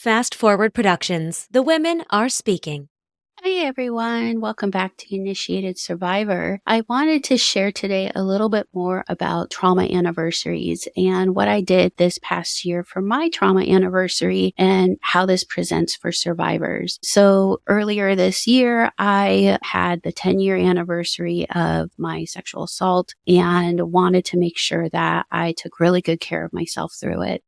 Fast Forward Productions. The women are speaking. Hi, everyone. Welcome back to Initiated Survivor. I wanted to share today a little bit more about trauma anniversaries and what I did this past year for my trauma anniversary and how this presents for survivors. So earlier this year, I had the 10-year anniversary of my sexual assault and wanted to make sure that I took really good care of myself through it.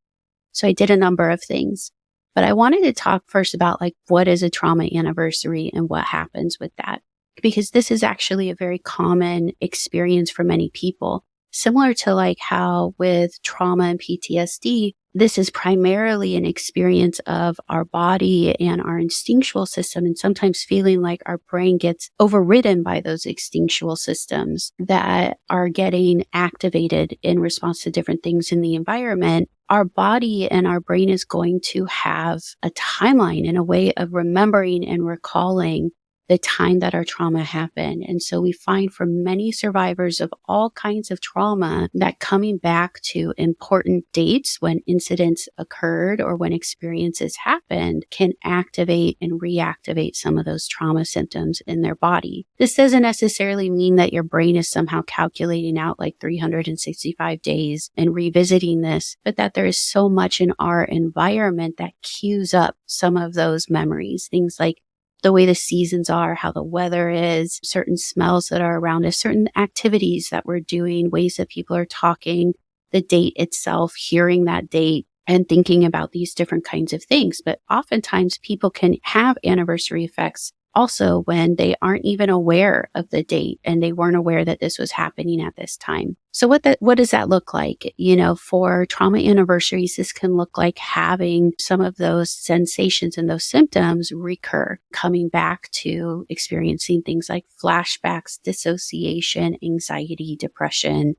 So I did a number of things. But I wanted to talk first about what is a trauma anniversary and what happens with that. Because this is actually a very common experience for many people. Similar to how with trauma and PTSD, this is primarily an experience of our body and our instinctual system, and sometimes feeling like our brain gets overridden by those instinctual systems that are getting activated in response to different things in the environment. Our body and our brain is going to have a timeline and a way of remembering and recalling the time that our trauma happened. And so we find for many survivors of all kinds of trauma that coming back to important dates when incidents occurred or when experiences happened can activate and reactivate some of those trauma symptoms in their body. This doesn't necessarily mean that your brain is somehow calculating out 365 days and revisiting this, but that there is so much in our environment that cues up some of those memories. Things like the way the seasons are, how the weather is, certain smells that are around us, certain activities that we're doing, ways that people are talking, the date itself, hearing that date, and thinking about these different kinds of things. But oftentimes people can have anniversary effects also when they aren't even aware of the date and they weren't aware that this was happening at this time. So what does that look like? For trauma anniversaries, this can look like having some of those sensations and those symptoms recur, coming back to experiencing things like flashbacks, dissociation, anxiety, depression,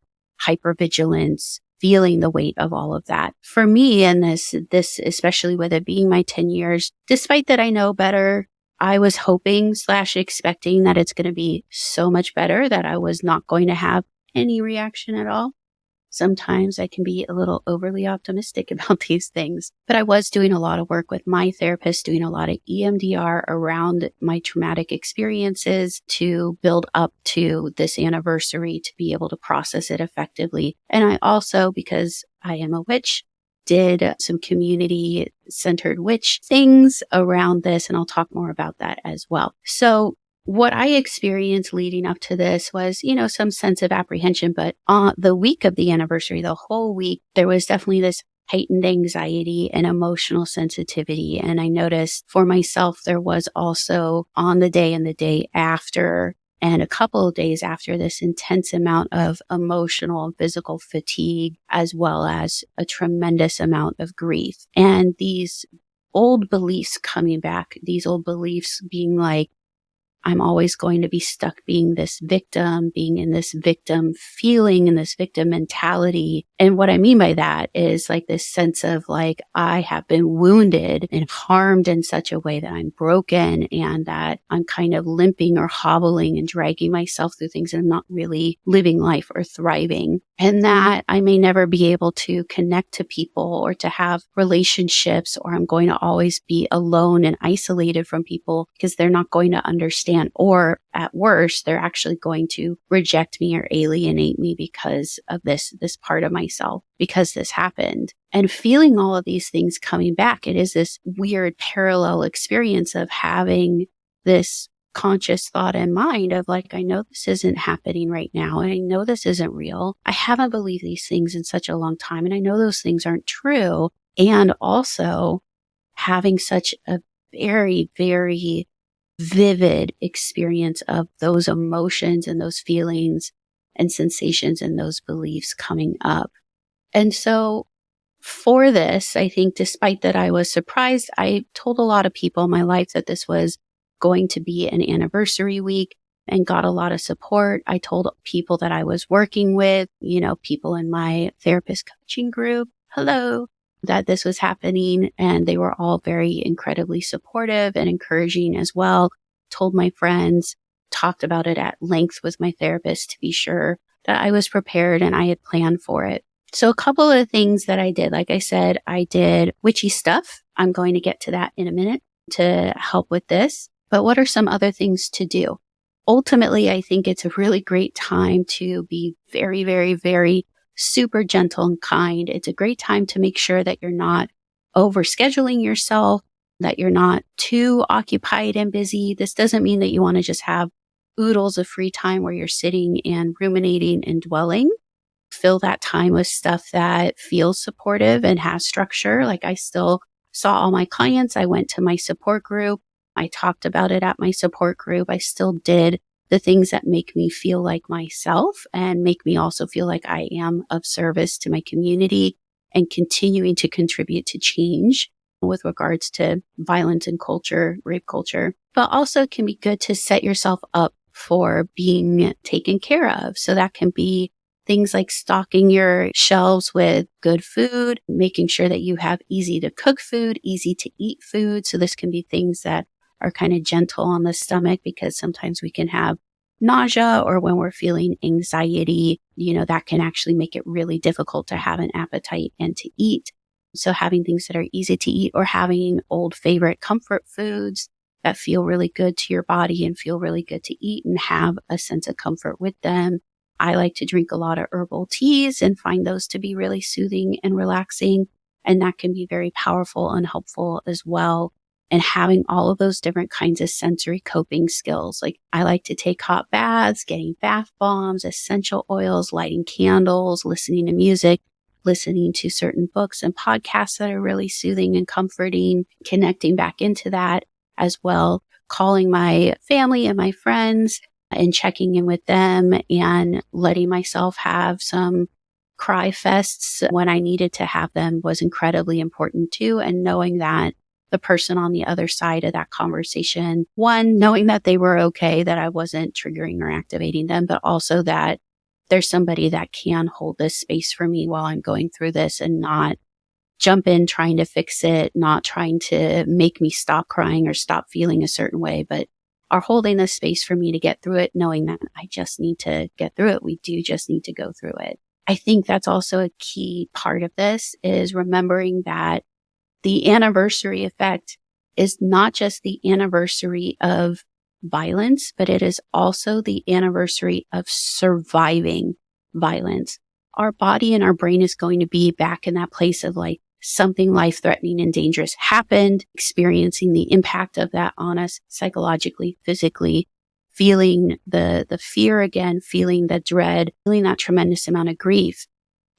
hypervigilance, feeling the weight of all of that. For me, and this, especially with it being my 10 years, despite that I know better, I was hoping / expecting that it's going to be so much better that I was not going to have any reaction at all. Sometimes I can be a little overly optimistic about these things, but I was doing a lot of work with my therapist, doing a lot of EMDR around my traumatic experiences to build up to this anniversary to be able to process it effectively. And I also, because I am a witch, did some community-centered witch things around this, and I'll talk more about that as well. So what I experienced leading up to this was, some sense of apprehension, but the week of the anniversary, the whole week, there was definitely this heightened anxiety and emotional sensitivity. And I noticed for myself, there was also on the day and the day after and a couple of days after this intense amount of emotional and physical fatigue, as well as a tremendous amount of grief. And these old beliefs coming back, these old beliefs being like, I'm always going to be stuck being this victim, being in this victim feeling and this victim mentality. And what I mean by that is this sense of I have been wounded and harmed in such a way that I'm broken and that I'm kind of limping or hobbling and dragging myself through things and I'm not really living life or thriving. And that I may never be able to connect to people or to have relationships, or I'm going to always be alone and isolated from people because they're not going to understand, or at worst, they're actually going to reject me or alienate me because of this part of myself, because this happened. And feeling all of these things coming back, it is this weird parallel experience of having this conscious thought in mind of I know this isn't happening right now, and I know this isn't real. I haven't believed these things in such a long time, and I know those things aren't true. And also having such a very, very vivid experience of those emotions and those feelings and sensations and those beliefs coming up. And so for this, I think despite that I was surprised, I told a lot of people in my life that this was going to be an anniversary week and got a lot of support. I told people that I was working with, people in my therapist coaching group, hello, that this was happening. And they were all very incredibly supportive and encouraging as well. Told my friends, talked about it at length with my therapist to be sure that I was prepared and I had planned for it. So a couple of things that I did, like I said, I did witchy stuff. I'm going to get to that in a minute to help with this. But what are some other things to do? Ultimately, I think it's a really great time to be very, very, very super gentle and kind. It's a great time to make sure that you're not overscheduling yourself, that you're not too occupied and busy. This doesn't mean that you want to just have oodles of free time where you're sitting and ruminating and dwelling. Fill that time with stuff that feels supportive and has structure. Like I still saw all my clients. I went to my support group. I talked about it at my support group. I still did the things that make me feel like myself and make me also feel like I am of service to my community and continuing to contribute to change with regards to violence and culture, rape culture. But also it can be good to set yourself up for being taken care of. So that can be things like stocking your shelves with good food, making sure that you have easy to cook food, easy to eat food. So this can be things that are kind of gentle on the stomach because sometimes we can have nausea or when we're feeling anxiety, that can actually make it really difficult to have an appetite and to eat. So having things that are easy to eat or having old favorite comfort foods that feel really good to your body and feel really good to eat and have a sense of comfort with them. I like to drink a lot of herbal teas and find those to be really soothing and relaxing. And that can be very powerful and helpful as well. And having all of those different kinds of sensory coping skills. Like I like to take hot baths, getting bath bombs, essential oils, lighting candles, listening to music, listening to certain books and podcasts that are really soothing and comforting, connecting back into that as well, calling my family and my friends and checking in with them and letting myself have some cry fests when I needed to have them was incredibly important too. And knowing that the person on the other side of that conversation, one, knowing that they were okay, that I wasn't triggering or activating them, but also that there's somebody that can hold this space for me while I'm going through this and not jump in trying to fix it, not trying to make me stop crying or stop feeling a certain way, but are holding the space for me to get through it, knowing that I just need to get through it. We do just need to go through it. I think that's also a key part of this is remembering that the anniversary effect is not just the anniversary of violence, but it is also the anniversary of surviving violence. Our body and our brain is going to be back in that place of like something life-threatening and dangerous happened, experiencing the impact of that on us psychologically, physically, feeling the fear again, feeling the dread, feeling that tremendous amount of grief.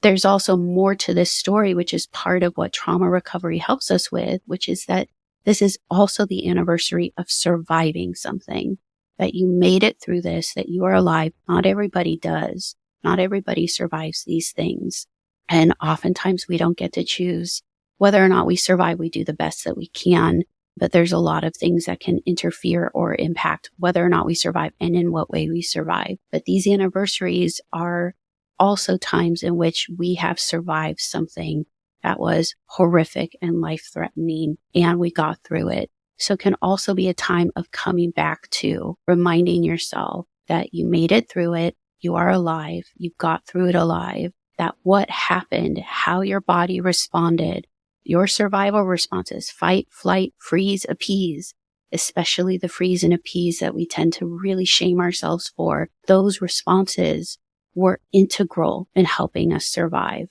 There's also more to this story, which is part of what trauma recovery helps us with, which is that this is also the anniversary of surviving something, that you made it through this, that you are alive. Not everybody does. Not everybody survives these things. And oftentimes we don't get to choose whether or not we survive. We do the best that we can, but there's a lot of things that can interfere or impact whether or not we survive and in what way we survive. But these anniversaries are also times in which we have survived something that was horrific and life-threatening, and we got through it. So it can also be a time of coming back to reminding yourself that you made it through it, you are alive, you got through it alive, that what happened, how your body responded, your survival responses, fight, flight, freeze, appease, especially the freeze and appease that we tend to really shame ourselves for, those responses were integral in helping us survive.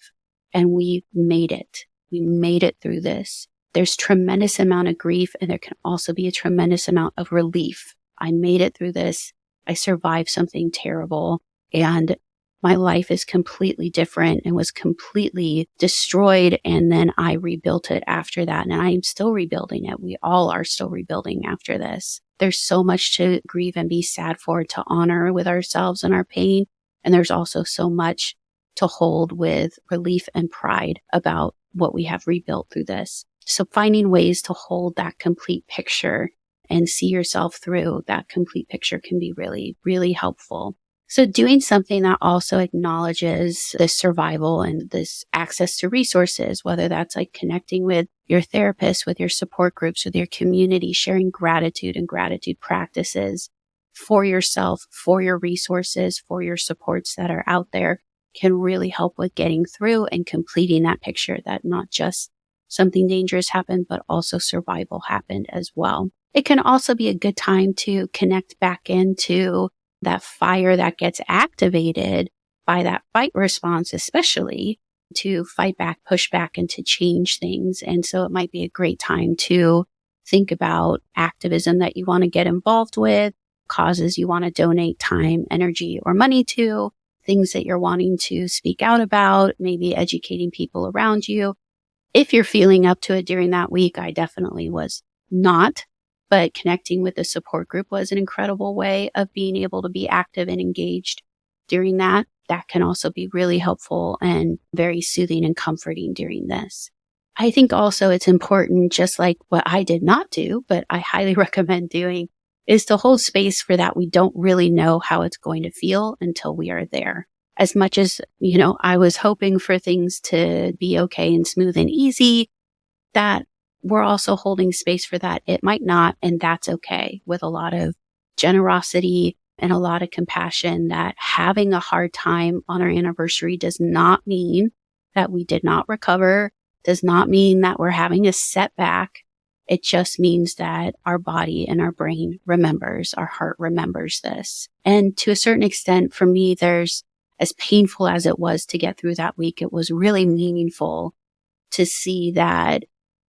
And we made it. We made it through this. There's tremendous amount of grief and there can also be a tremendous amount of relief. I made it through this. I survived something terrible and my life is completely different and was completely destroyed. And then I rebuilt it after that. And I am still rebuilding it. We all are still rebuilding after this. There's so much to grieve and be sad for, to honor with ourselves and our pain. And there's also so much to hold with relief and pride about what we have rebuilt through this. So finding ways to hold that complete picture and see yourself through that complete picture can be really, really helpful. So doing something that also acknowledges this survival and this access to resources, whether that's like connecting with your therapist, with your support groups, with your community, sharing gratitude and gratitude practices for yourself, for your resources, for your supports that are out there, can really help with getting through and completing that picture, that not just something dangerous happened, but also survival happened as well. It can also be a good time to connect back into that fire that gets activated by that fight response, especially to fight back, push back, and to change things. And so it might be a great time to think about activism that you want to get involved with, causes you want to donate time, energy, or money to, things that you're wanting to speak out about, maybe educating people around you. If you're feeling up to it during that week, I definitely was not, but connecting with the support group was an incredible way of being able to be active and engaged during that. That can also be really helpful and very soothing and comforting during this. I think also it's important, just like what I did not do, but I highly recommend doing, is to hold space for that. We don't really know how it's going to feel until we are there. As much as, I was hoping for things to be okay and smooth and easy, that we're also holding space for that. It might not, and that's okay, with a lot of generosity and a lot of compassion. That having a hard time on our anniversary does not mean that we did not recover, does not mean that we're having a setback. It just means that our body and our brain remembers, our heart remembers this. And to a certain extent, for me, as painful as it was to get through that week, it was really meaningful to see that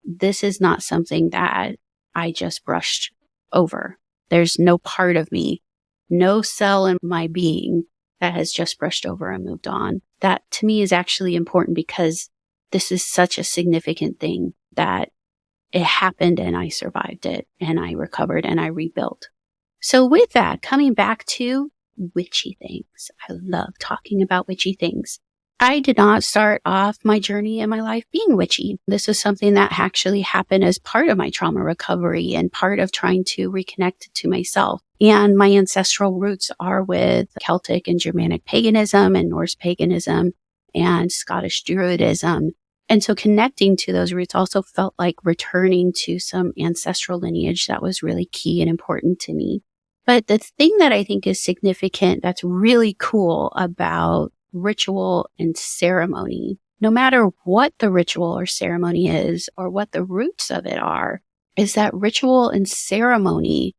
this is not something that I just brushed over. There's no part of me, no cell in my being that has just brushed over and moved on. That to me is actually important, because this is such a significant thing that it happened and I survived it and I recovered and I rebuilt. So with that, coming back to witchy things. I love talking about witchy things. I did not start off my journey in my life being witchy. This was something that actually happened as part of my trauma recovery and part of trying to reconnect to myself. And my ancestral roots are with Celtic and Germanic paganism and Norse paganism and Scottish Druidism. And so connecting to those roots also felt like returning to some ancestral lineage that was really key and important to me. But the thing that I think is significant, that's really cool about ritual and ceremony, no matter what the ritual or ceremony is or what the roots of it are, is that ritual and ceremony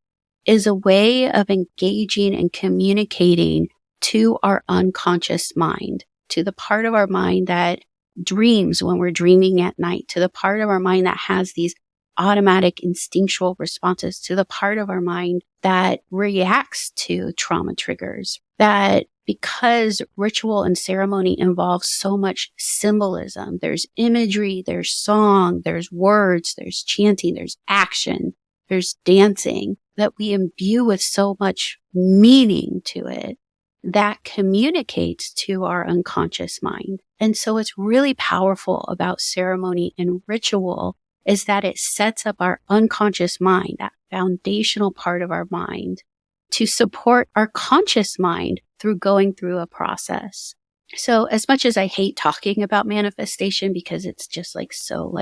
is a way of engaging and communicating to our unconscious mind, to the part of our mind that dreams when we're dreaming at night, to the part of our mind that has these automatic instinctual responses, to the part of our mind that reacts to trauma triggers. That because ritual and ceremony involves so much symbolism, there's imagery, there's song, there's words, there's chanting, there's action, there's dancing, that we imbue with so much meaning to it that communicates to our unconscious mind. And so what's really powerful about ceremony and ritual is that it sets up our unconscious mind, that foundational part of our mind, to support our conscious mind through going through a process. So as much as I hate talking about manifestation because it's just so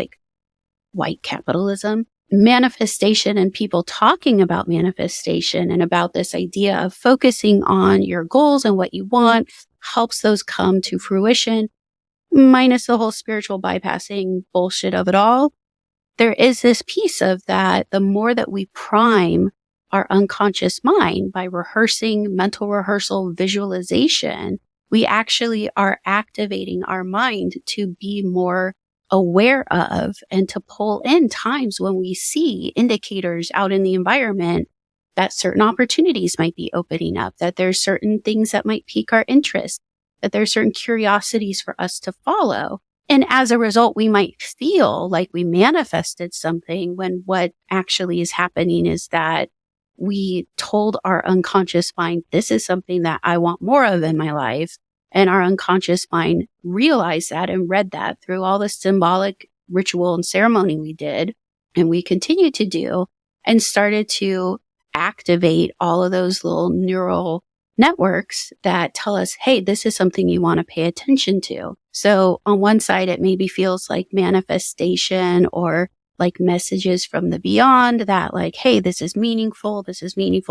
white capitalism, manifestation and people talking about manifestation and about this idea of focusing on your goals and what you want helps those come to fruition, minus the whole spiritual bypassing bullshit of it all. There is this piece of that. The more that we prime our unconscious mind by rehearsing, mental rehearsal, visualization, we actually are activating our mind to be more aware of and to pull in times when we see indicators out in the environment that certain opportunities might be opening up, that there's certain things that might pique our interest, that there's certain curiosities for us to follow. And as a result, we might feel like we manifested something when what actually is happening is that we told our unconscious mind, this is something that I want more of in my life. And our unconscious mind realized that and read that through all the symbolic ritual and ceremony we did, and we continue to do, and started to activate all of those little neural networks that tell us, hey, this is something you want to pay attention to. So on one side, it maybe feels like manifestation or like messages from the beyond that hey, this is meaningful,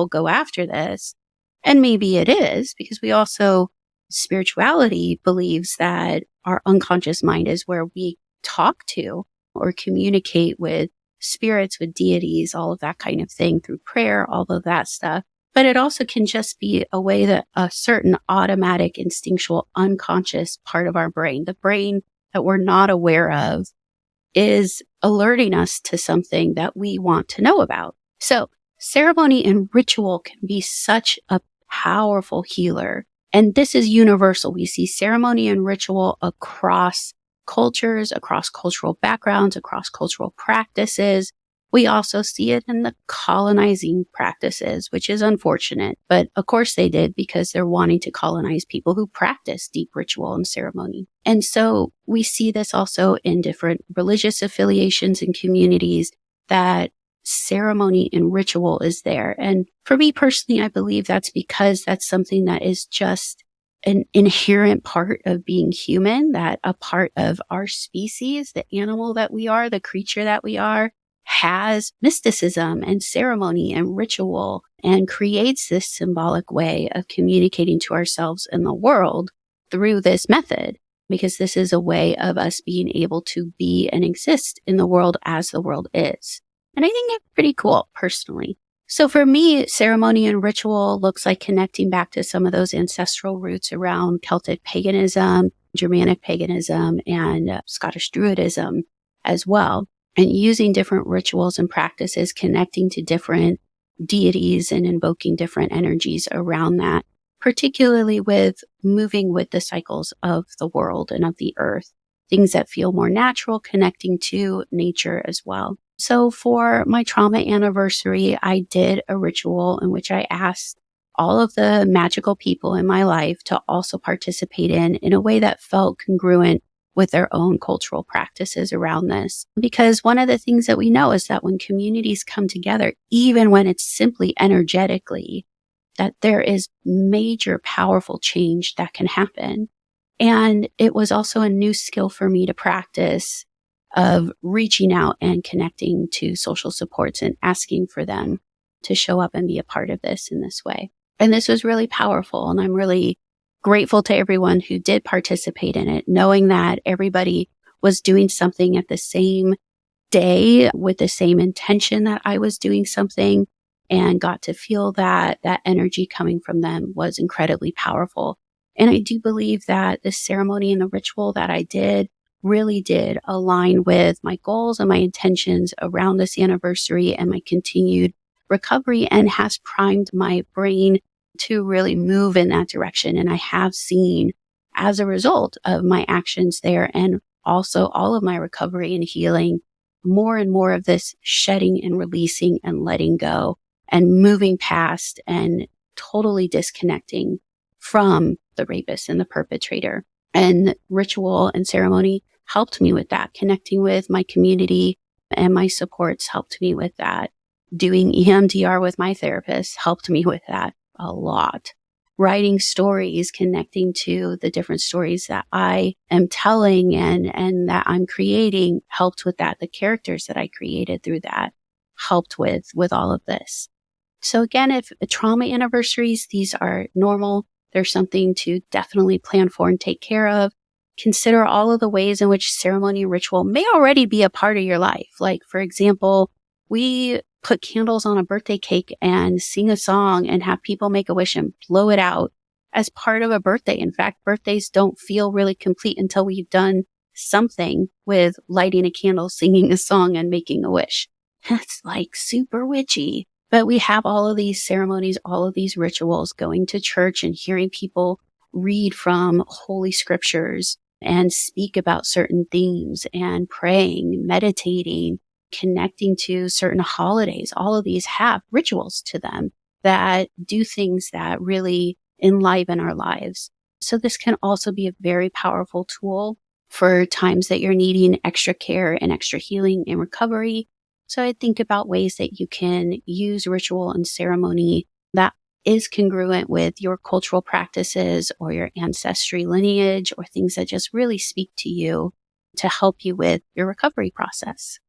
go after this. And maybe it is, because we also spirituality believes that our unconscious mind is where we talk to or communicate with spirits, with deities, all of that kind of thing through prayer, all of that stuff. But it also can just be a way that a certain automatic, instinctual, unconscious part of our brain, the brain that we're not aware of, is alerting us to something that we want to know about. So ceremony and ritual can be such a powerful healer. And this is universal. We see ceremony and ritual across cultures, across cultural backgrounds, across cultural practices. We also see it in the colonizing practices, which is unfortunate. But of course they did, because they're wanting to colonize people who practice deep ritual and ceremony. And so we see this also in different religious affiliations and communities, that ceremony and ritual is there. And for me personally, I believe that's because that's something that is just an inherent part of being human, that a part of our species, the animal that we are, the creature that we are, has mysticism and ceremony and ritual, and creates this symbolic way of communicating to ourselves and the world through this method, because this is a way of us being able to be and exist in the world as the world is. And I think it's pretty cool personally. So for me, ceremony and ritual looks like connecting back to some of those ancestral roots around Celtic paganism, Germanic paganism, and Scottish Druidism as well, and using different rituals and practices, connecting to different deities and invoking different energies around that, particularly with moving with the cycles of the world and of the earth, things that feel more natural, connecting to nature as well. So for my trauma anniversary, I did a ritual in which I asked all of the magical people in my life to also participate in a way that felt congruent with their own cultural practices around this. Because one of the things that we know is that when communities come together, even when it's simply energetically, that there is major powerful change that can happen. And it was also a new skill for me to practice, of reaching out and connecting to social supports and asking for them to show up and be a part of this in this way. And this was really powerful. And I'm really grateful to everyone who did participate in it, knowing that everybody was doing something at the same day with the same intention that I was doing something, and got to feel that energy coming from them was incredibly powerful. And I do believe that the ceremony and the ritual that I did really did align with my goals and my intentions around this anniversary and my continued recovery, and has primed my brain to really move in that direction. And I have seen, as a result of my actions there, and also all of my recovery and healing, more and more of this shedding and releasing and letting go and moving past and totally disconnecting from the rapist and the perpetrator. And ritual and ceremony helped me with that. Connecting with my community and my supports helped me with that. Doing EMDR with my therapist helped me with that a lot. Writing stories, connecting to the different stories that I am telling and that I'm creating helped with that. The characters that I created through that helped with all of this. So again, if trauma anniversaries, these are normal. There's something to definitely plan for and take care of. Consider all of the ways in which ceremony and ritual may already be a part of your life. Like, for example, we put candles on a birthday cake and sing a song and have people make a wish and blow it out as part of a birthday. In fact, birthdays don't feel really complete until we've done something with lighting a candle, singing a song, and making a wish. That's like super witchy. But we have all of these ceremonies, all of these rituals, going to church and hearing people read from holy scriptures and speak about certain themes, and praying, meditating, connecting to certain holidays. All of these have rituals to them that do things that really enliven our lives. So this can also be a very powerful tool for times that you're needing extra care and extra healing and recovery. So I think about ways that you can use ritual and ceremony that is congruent with your cultural practices or your ancestry lineage, or things that just really speak to you to help you with your recovery process.